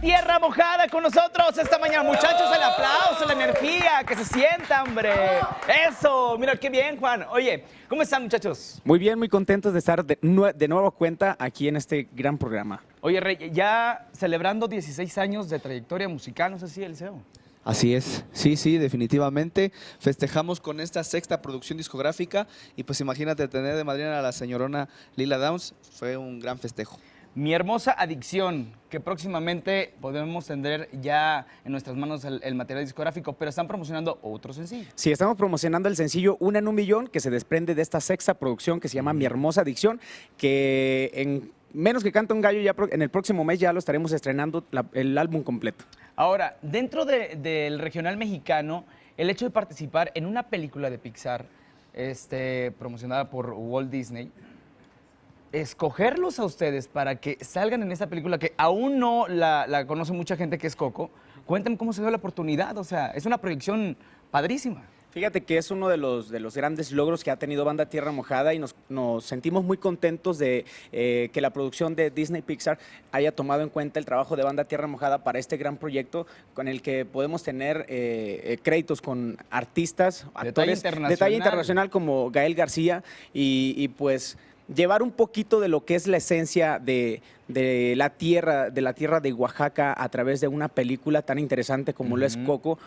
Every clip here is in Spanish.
Tierra Mojada con nosotros esta mañana. Muchachos, el aplauso, la energía, que se sienta, hombre. Eso, mira qué bien, Juan. Oye, ¿cómo están, muchachos? Muy bien, muy contentos de estar de nueva cuenta aquí en este gran programa. Oye, Rey, ya celebrando 16 años de trayectoria musical, no sé si Eliseo. Así es, sí, definitivamente. Festejamos con esta sexta producción discográfica y pues imagínate tener de madrina a la señorona Lila Downs, fue un gran festejo. Mi hermosa adicción, que próximamente podemos tener ya en nuestras manos el material discográfico, pero están promocionando otro sencillo. Sí, estamos promocionando el sencillo Una en un Millón, que se desprende de esta sexta producción que se llama Mi Hermosa Adicción, que en menos que canta un gallo, ya en el próximo mes ya lo estaremos estrenando el álbum completo. Ahora, dentro del regional mexicano, el hecho de participar en una película de Pixar promocionada por Walt Disney, escogerlos a ustedes para que salgan en esta película que aún no la conoce mucha gente, que es Coco, cuéntame cómo se dio la oportunidad. O sea, es una proyección padrísima. Fíjate que es uno de los grandes logros que ha tenido Banda Tierra Mojada y nos sentimos muy contentos de que la producción de Disney Pixar haya tomado en cuenta el trabajo de Banda Tierra Mojada para este gran proyecto con el que podemos tener créditos con artistas, actores de talla internacional como Gael García y pues llevar un poquito de lo que es la esencia de la tierra de Oaxaca a través de una película tan interesante como lo es Coco,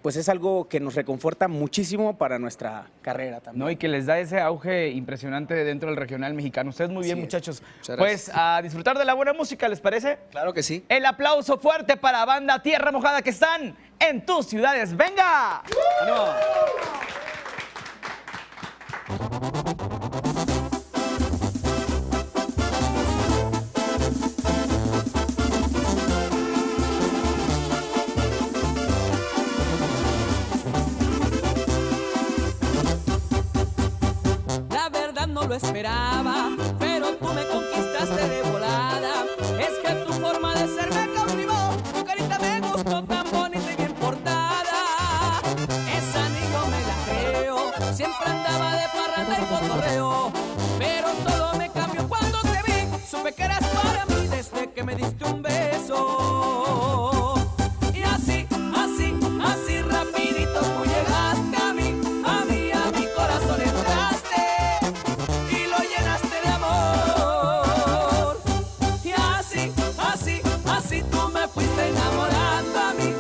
pues es algo que nos reconforta muchísimo para nuestra carrera también. No, y que les da ese auge impresionante dentro del regional mexicano. Ustedes muy bien, muchachos. Pues a disfrutar de la buena música, ¿les parece? Claro que sí. El aplauso fuerte para Banda Tierra Mojada, que están en tus ciudades. ¡Venga! ¡Ánimo! No lo esperaba, pero tú me conquistaste de volada. Es que tu forma de ser me cautivó, tu carita me gustó, tan bonita y bien portada. Esa ni yo me la creo, siempre andaba de parranda y cotorreo, pero todo me cambió cuando te vi. Supe que eras para mí desde que me diste un beso. Y así rapidito tú llegaste a mí, a mi corazón entraste. Así tú me fuiste enamorando a mi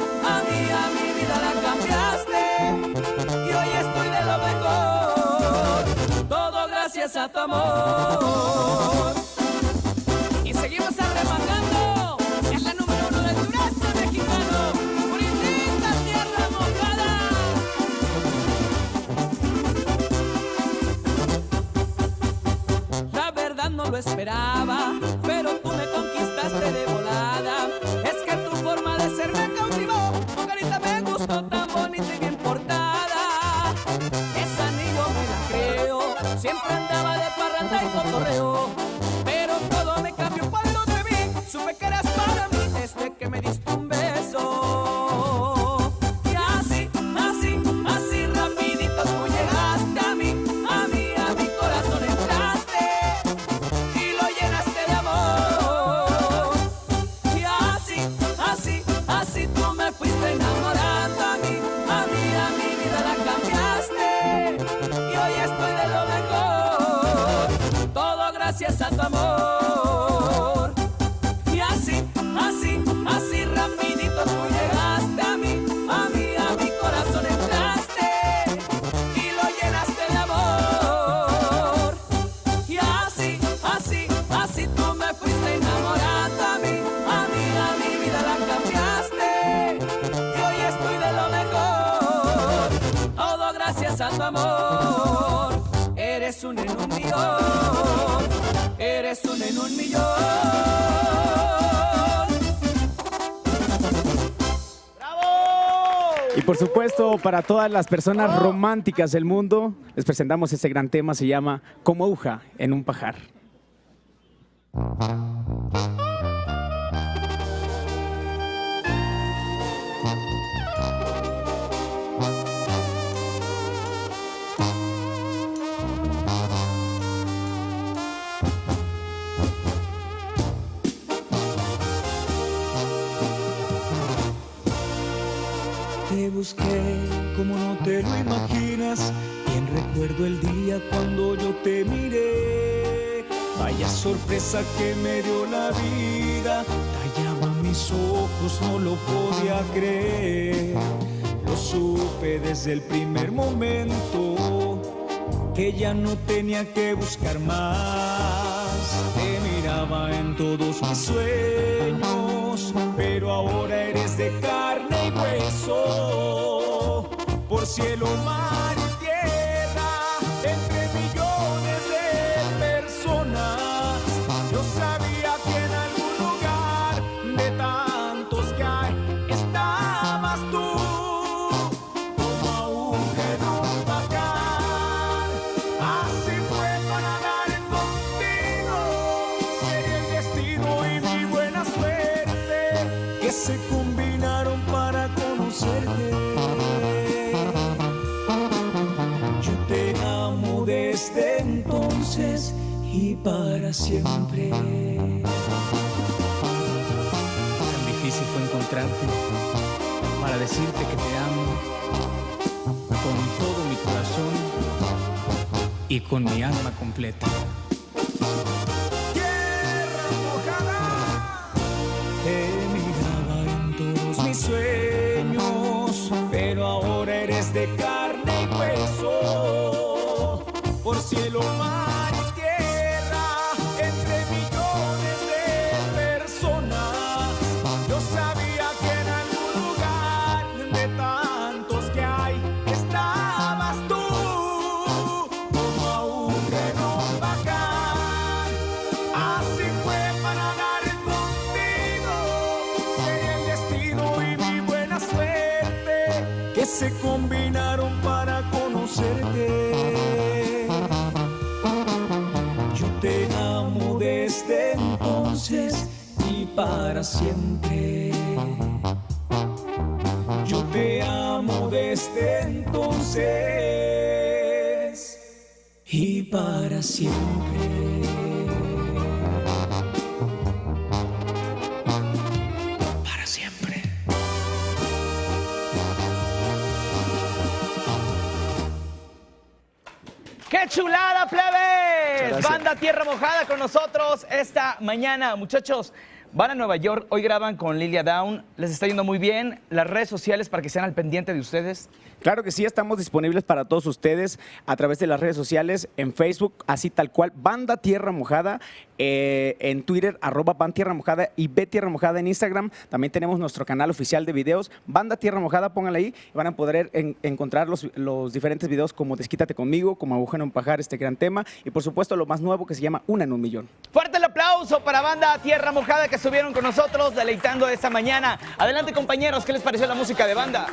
vida la cambiaste. Y hoy estoy de lo mejor, todo gracias a tu amor. Y seguimos arremangando, es la número 1 del sureste mexicano, Puritita Tierra Mojada. La verdad no lo esperaba, pero tú me conquistaste de volada. Es que tu forma de ser me cautivó, tu carita me gustó, tan bonita y bien portada. Esa ni yo me la creo, siempre andaba de parranda y cotorreo, pero todo me cambió cuando te vi. Supe que eras para mí desde que me diste un beso. Y así rapidito tú llegaste a mí, a mi corazón entraste. Así tú me fuiste enamorando a mi vida la cambiaste. Y hoy estoy de lo mejor, todo gracias a tu amor. Y así rapidito tú llegaste a mí, a mi corazón entraste y lo llenaste de amor. Y así tú me fuiste enamorando a mi vida la cambiaste. Y hoy estoy de lo mejor, todo gracias a tu amor. Eres un en un millón, eres un en un millón. Y por supuesto, para todas las personas románticas del mundo, les presentamos este gran tema, se llama Como aguja en un pajar. busqué como no te lo imaginas. Bien recuerdo el día cuando yo te miré. Vaya sorpresa que me dio la vida. Tallaba mis ojos, no lo podía creer. Lo supe desde el primer momento, que ya no tenía que buscar más. Te miraba en todos mis sueños, pero ahora eres de carne y hueso. Por cielo, mar y tierra, entre millones de personas, yo sabía que en algún lugar de tantos que hay estabas tú. Como aguja en un pajar, así fue para dar contigo. Sería el destino y mi buena suerte que se combinaron para conocerte. Yo te amo desde entonces y para siempre. Tan difícil fue encontrarte para decirte que te amo con todo mi corazón y con mi alma completa. Tierra mojada, te miraba en todos mis sueños, pero ahora eres de carne y hueso. Por cielo, mar y tierra, entre millones de personas, yo sabía que en algún lugar de tantos que hay estabas tú. Como aguja en un pajar, así fue para dar contigo. Sería el destino y mi buena suerte que se combinaron para conocerte. Yo te amo desde entonces y para siempre. Yo te amo desde entonces y para siempre. Para siempre. ¡Qué chulada, plebes! Gracias. Banda Tierra Mojada con nosotros esta mañana. Muchachos, van a Nueva York, hoy graban con Lilia Down. Les está yendo muy bien. Las redes sociales para que estén al pendiente de ustedes. Claro que sí, estamos disponibles para todos ustedes a través de las redes sociales, en Facebook, así tal cual, Banda Tierra Mojada, en Twitter, @Banda Tierra Mojada y B Tierra Mojada en Instagram. También tenemos nuestro canal oficial de videos, Banda Tierra Mojada, pónganle ahí y van a poder encontrar los diferentes videos como Desquítate Conmigo, como Aguja en un Pajar, este gran tema, y por supuesto lo más nuevo que se llama Una en un Millón. Fuerte el aplauso para Banda Tierra Mojada que estuvieron con nosotros deleitando esta mañana. Adelante, compañeros, ¿qué les pareció la música de banda?